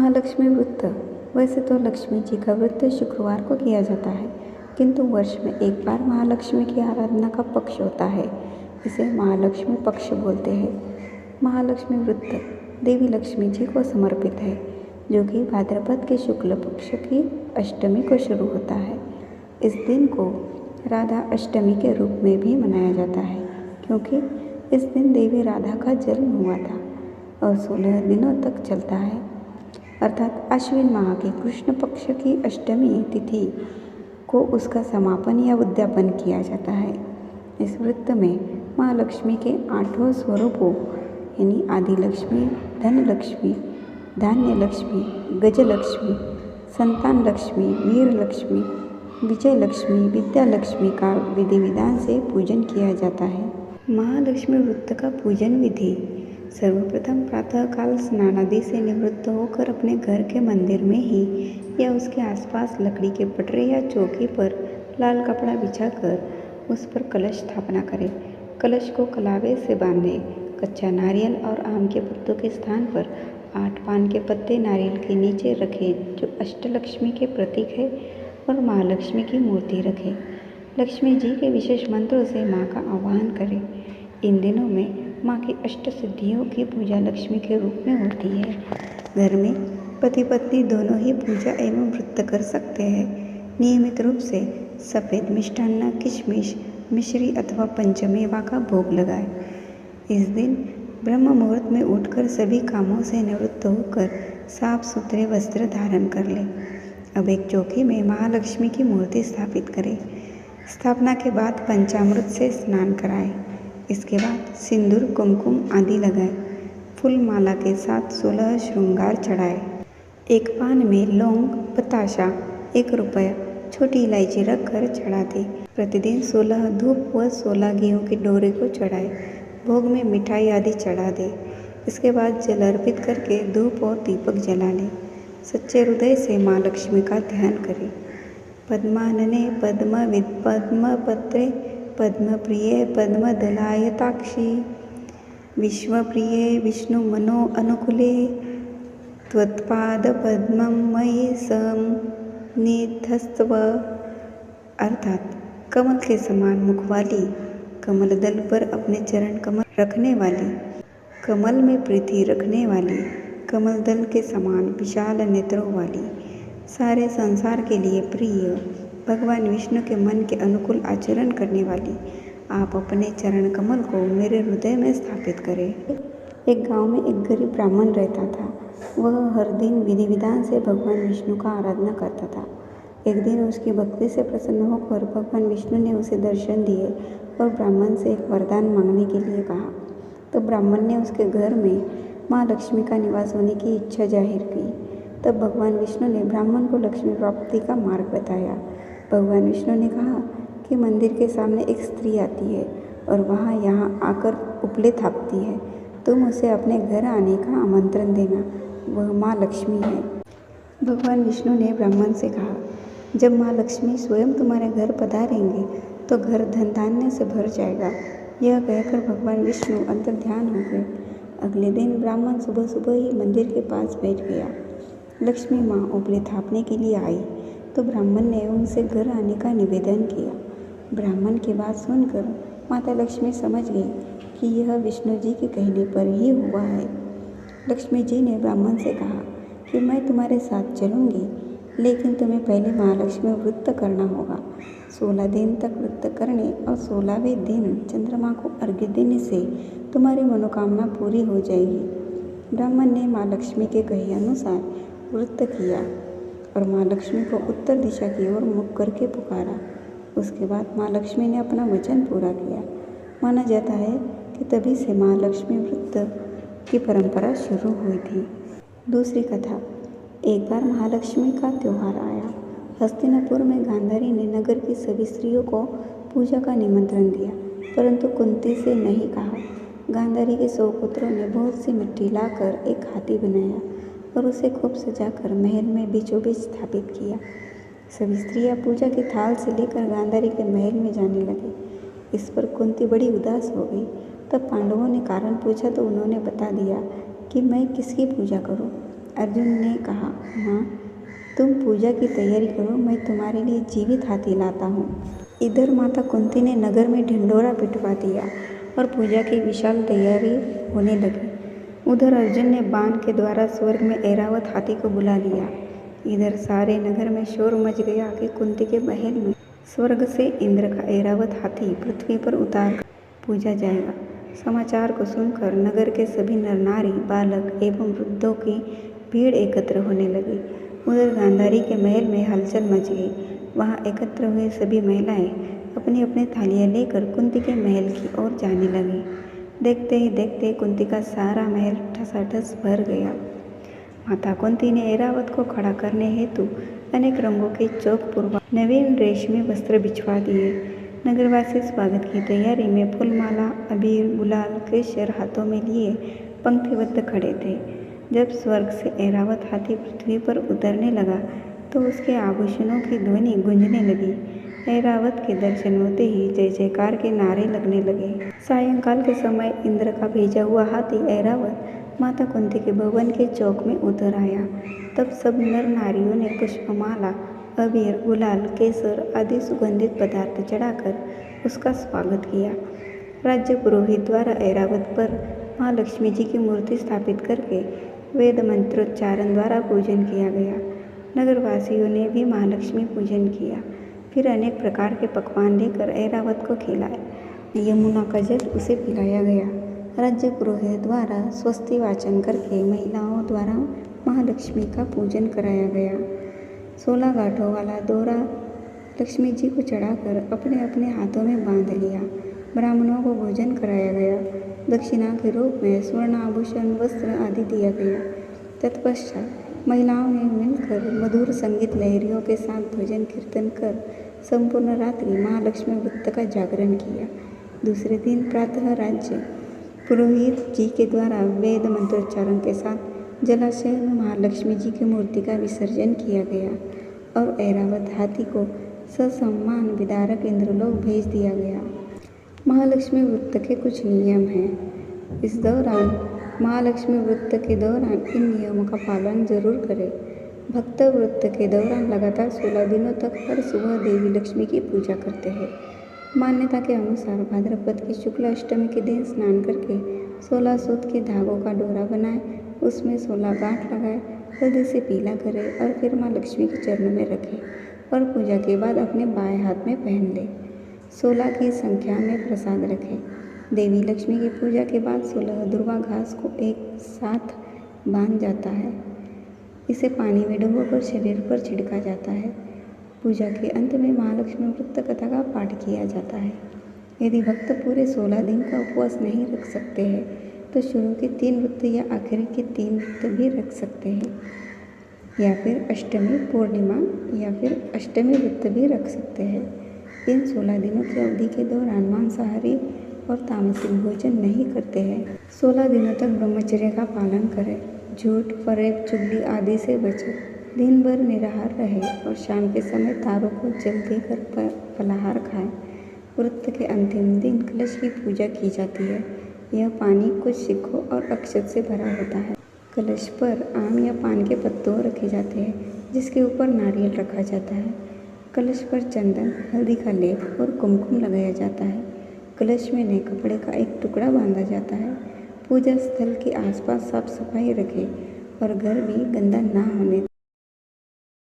महालक्ष्मी व्रत। वैसे तो लक्ष्मी जी का व्रत शुक्रवार को किया जाता है, किंतु वर्ष में एक बार महालक्ष्मी की आराधना का पक्ष होता है। इसे महालक्ष्मी पक्ष बोलते हैं। महालक्ष्मी व्रत देवी लक्ष्मी जी को समर्पित है, जो कि भाद्रपद के शुक्ल पक्ष की अष्टमी को शुरू होता है। इस दिन को राधा अष्टमी के रूप में भी मनाया जाता है, क्योंकि इस दिन देवी राधा का जन्म हुआ था और 16 दिनों तक चलता है। अर्थात आश्विन माह के कृष्ण पक्ष की अष्टमी तिथि को उसका समापन या उद्यापन किया जाता है। इस व्रत में माँ लक्ष्मी के 8 स्वरूपों यानी आदि लक्ष्मी, धन लक्ष्मी, धान्य लक्ष्मी, गजलक्ष्मी, संतान लक्ष्मी, वीर लक्ष्मी, विजय लक्ष्मी, विद्या लक्ष्मी का विधि विधान से पूजन किया जाता है। महालक्ष्मी व्रत का पूजन विधि। सर्वप्रथम प्रातःकाल स्नानादि से निवृत्त होकर अपने घर के मंदिर में ही या उसके आसपास लकड़ी के पटरे या चौकी पर लाल कपड़ा बिछाकर उस पर कलश स्थापना करें। कलश को कलावे से बांधे। कच्चा नारियल और आम के पत्तों के स्थान पर 8 पान के पत्ते नारियल के नीचे रखें, जो अष्टलक्ष्मी के प्रतीक है, और महालक्ष्मी की मूर्ति रखें। लक्ष्मी जी के विशेष मंत्रों से माँ का आह्वान करें। इन दिनों में माँ की अष्ट सिद्धियों की पूजा लक्ष्मी के रूप में होती है। घर में पति पत्नी दोनों ही पूजा एवं व्रत कर सकते हैं। नियमित रूप से सफ़ेद मिष्टान्न, किशमिश, मिश्री अथवा पंचमेवा का भोग लगाएं। इस दिन ब्रह्म मुहूर्त में उठकर सभी कामों से निवृत्त होकर साफ सुथरे वस्त्र धारण कर लें। अब एक चौकी में महालक्ष्मी की मूर्ति स्थापित करें। स्थापना के बाद पंचामृत से स्नान कराएं। इसके बाद सिंदूर, कुमकुम आदि लगाएं। फूल माला के साथ 16 श्रृंगार चढ़ाएं। एक पान में लौंग, बताशा, 1 रुपया, छोटी इलायची रखकर चढ़ा दें। प्रतिदिन 16 धूप व 16 गेहूं की डोरे को चढ़ाएं। भोग में मिठाई आदि चढ़ा दें। इसके बाद जल अर्पित करके धूप और दीपक जला लें। सच्चे हृदय से माँ लक्ष्मी का ध्यान करें। पद्मानने पद्मविद पद्मपत्रे पद्मप्रिये पद्मदलायताक्षी विश्वप्रिये विष्णुमनो अनुकूले त्वत्पादपद्मं मयि सन्निधत्स्व। अर्थात कमल के समान मुख वाली, कमल दल पर अपने चरण कमल रखने वाली, कमल में प्रीति रखने वाली, कमल दल के समान विशाल नेत्रों वाली, सारे संसार के लिए प्रिय, भगवान विष्णु के मन के अनुकूल आचरण करने वाली, आप अपने चरण कमल को मेरे हृदय में स्थापित करें। एक गांव में एक गरीब ब्राह्मण रहता था। वह हर दिन विधि विधान से भगवान विष्णु का आराधना करता था। एक दिन उसकी भक्ति से प्रसन्न होकर भगवान विष्णु ने उसे दर्शन दिए और ब्राह्मण से एक वरदान मांगने के लिए कहा। तो ब्राह्मण ने उसके घर में माँ लक्ष्मी का निवास होने की इच्छा जाहिर की। तब भगवान विष्णु ने ब्राह्मण को लक्ष्मी प्राप्ति का मार्ग बताया। भगवान विष्णु ने कहा कि मंदिर के सामने एक स्त्री आती है और वहाँ यहाँ आकर उपले थापती है। तुम उसे अपने घर आने का आमंत्रण देना, वह माँ लक्ष्मी है। भगवान विष्णु ने ब्राह्मण से कहा, जब माँ लक्ष्मी स्वयं तुम्हारे घर पधारेंगे तो घर धन धान्य से भर जाएगा। यह कहकर भगवान विष्णु अंतर ध्यान हो गए। अगले दिन ब्राह्मण सुबह सुबह ही मंदिर के पास बैठ गया। लक्ष्मी माँ उपले थापने के लिए आई तो ब्राह्मण ने उनसे घर आने का निवेदन किया। ब्राह्मण की बात सुनकर माता लक्ष्मी समझ गई कि यह विष्णु जी के कहने पर ही हुआ है। लक्ष्मी जी ने ब्राह्मण से कहा कि मैं तुम्हारे साथ चलूँगी, लेकिन तुम्हें पहले महालक्ष्मी व्रत करना होगा। 16 दिन तक व्रत करने और 16वें दिन चंद्रमा को अर्घ्य देने से तुम्हारी मनोकामना पूरी हो जाएगी। ब्राह्मण ने माँ लक्ष्मी के कहे अनुसार व्रत किया और माँ लक्ष्मी को उत्तर दिशा की ओर मुख करके पुकारा। उसके बाद माँ लक्ष्मी ने अपना वचन पूरा किया। माना जाता है कि तभी से माँ लक्ष्मी व्रत की परंपरा शुरू हुई थी। दूसरी कथा। एक बार महालक्ष्मी का त्यौहार आया। हस्तिनापुर में गांधारी ने नगर की सभी स्त्रियों को पूजा का निमंत्रण दिया, परंतु कुंती से नहीं कहा। गांधारी के 100 पुत्रों ने बहुत सी मिट्टी लाकर एक हाथी बनाया और उसे खूब सजाकर महल में बीचों बीच स्थापित किया। सभी स्त्रियां पूजा की थाल से लेकर गांधारी के महल में जाने लगी। इस पर कुंती बड़ी उदास हो गई। तब पांडवों ने कारण पूछा तो उन्होंने बता दिया कि मैं किसकी पूजा करूं। अर्जुन ने कहा, माँ तुम पूजा की तैयारी करो, मैं तुम्हारे लिए जीवित हाथी लाता हूँ। इधर माता कुंती ने नगर में ढिंढोरा पिटवा दिया और पूजा की विशाल तैयारी होने लगी। उधर अर्जुन ने बाण के द्वारा स्वर्ग में ऐरावत हाथी को बुला लिया। इधर सारे नगर में शोर मच गया कि कुंती के महल में स्वर्ग से इंद्र का ऐरावत हाथी पृथ्वी पर उतार कर पूजा जाएगा। समाचार को सुनकर नगर के सभी नर नारी, बालक एवं वृद्धों की भीड़ एकत्र होने लगी। उधर गांधारी के महल में हलचल मच गई। वहां एकत्र हुए सभी महिलाएं अपनी अपनी थालियां लेकर कुंती के महल की ओर जाने लगी। देखते ही देखते कुंती का सारा महल ठसाठस भर गया। माता कुंती ने ऐरावत को खड़ा करने हेतु अनेक रंगों के चौक नवीन रेशमी वस्त्र बिछवा दिए। नगरवासी स्वागत की तैयारी में फूलमाला, अबीर, गुलाल, केसर हाथों में लिए पंक्तिबद्ध खड़े थे। जब स्वर्ग से ऐरावत हाथी पृथ्वी पर उतरने लगा तो उसके आभूषणों की ध्वनि गूंजने लगी। ऐरावत के दर्शन होते ही जय जयकार के नारे लगने लगे। सायंकाल के समय इंद्र का भेजा हुआ हाथी ऐरावत माता कुंती के भवन के चौक में उतर आया। तब सब नर नारियों ने पुष्पमाला, अबीर, गुलाल, केसर आदि सुगंधित पदार्थ चढ़ाकर उसका स्वागत किया। राज्य पुरोहित द्वारा ऐरावत पर माँ लक्ष्मी जी की मूर्ति स्थापित करके वेद मंत्रोच्चारण द्वारा पूजन किया गया। नगरवासियों ने भी महालक्ष्मी पूजन किया। फिर अनेक प्रकार के पकवान लेकर ऐरावत को खिलाए। यमुना का जल उसे पिलाया गया। राज्य पुरोहित द्वारा स्वस्ति वाचन करके महिलाओं द्वारा महालक्ष्मी का पूजन कराया गया। 16 गांठों वाला दोहरा लक्ष्मी जी को चढ़ाकर अपने अपने हाथों में बांध लिया। ब्राह्मणों को भोजन कराया गया। दक्षिणा के रूप में स्वर्ण आभूषण, वस्त्र आदि दिया गया। तत्पश्चात महिलाओं ने मिलकर मधुर संगीत लहरियों के साथ भजन कीर्तन कर संपूर्ण रात्रि महालक्ष्मी व्रत का जागरण किया। दूसरे दिन प्रातः राज्य पुरोहित जी के द्वारा वेद मंत्रोच्चारण के साथ जलाशय में महालक्ष्मी जी की मूर्ति का विसर्जन किया गया और ऐरावत हाथी को ससम्मान विदारक इंद्रलोक भेज दिया गया। महालक्ष्मी व्रत के कुछ नियम हैं। इस दौरान महालक्ष्मी व्रत के दौरान इन नियमों का पालन जरूर करें। भक्त व्रत के दौरान लगातार 16 दिनों तक हर सुबह देवी लक्ष्मी की पूजा करते हैं। मान्यता के अनुसार भाद्रपद की शुक्ल अष्टमी के दिन स्नान करके 16 सूत के धागों का डोरा बनाए, उसमें 16 गांठ लगाए, हल्दी से पीला करें और फिर माँ लक्ष्मी के चरणों में रखें और पूजा के बाद अपने बाएं हाथ में पहन लें। 16 की संख्या में प्रसाद रखें। देवी लक्ष्मी की पूजा के बाद 16 दुर्वा घास को एक साथ बांध जाता है। इसे पानी में डुबोकर शरीर पर छिड़का जाता है। पूजा के अंत में महालक्ष्मी व्रत कथा का पाठ किया जाता है। यदि भक्त पूरे 16 दिन का उपवास नहीं रख सकते हैं तो शुरू के 3 व्रत या आखिरी के 3 व्रत भी रख सकते हैं, या फिर अष्टमी, पूर्णिमा या फिर अष्टमी व्रत भी रख सकते हैं। इन 16 दिनों की अवधि के दौरान मांसाहारी और तामसिक भोजन नहीं करते हैं। 16 दिनों तक ब्रह्मचर्य का पालन करें। झूठ, फरेब, चुगली आदि से बचें। दिन भर निराहार रहे और शाम के समय तारों को जल देकर फलाहार खाएं। व्रत के अंतिम दिन कलश की पूजा की जाती है। यह पानी कुछ सिक्कों और अक्षत से भरा होता है। कलश पर आम या पान के पत्तों रखे जाते हैं, जिसके ऊपर नारियल रखा जाता है। कलश पर चंदन, हल्दी का लेप और कुमकुम लगाया जाता है। कलश में नए कपड़े का एक टुकड़ा बांधा जाता है। पूजा स्थल के आसपास साफ सफाई रखें और घर भी गंदा ना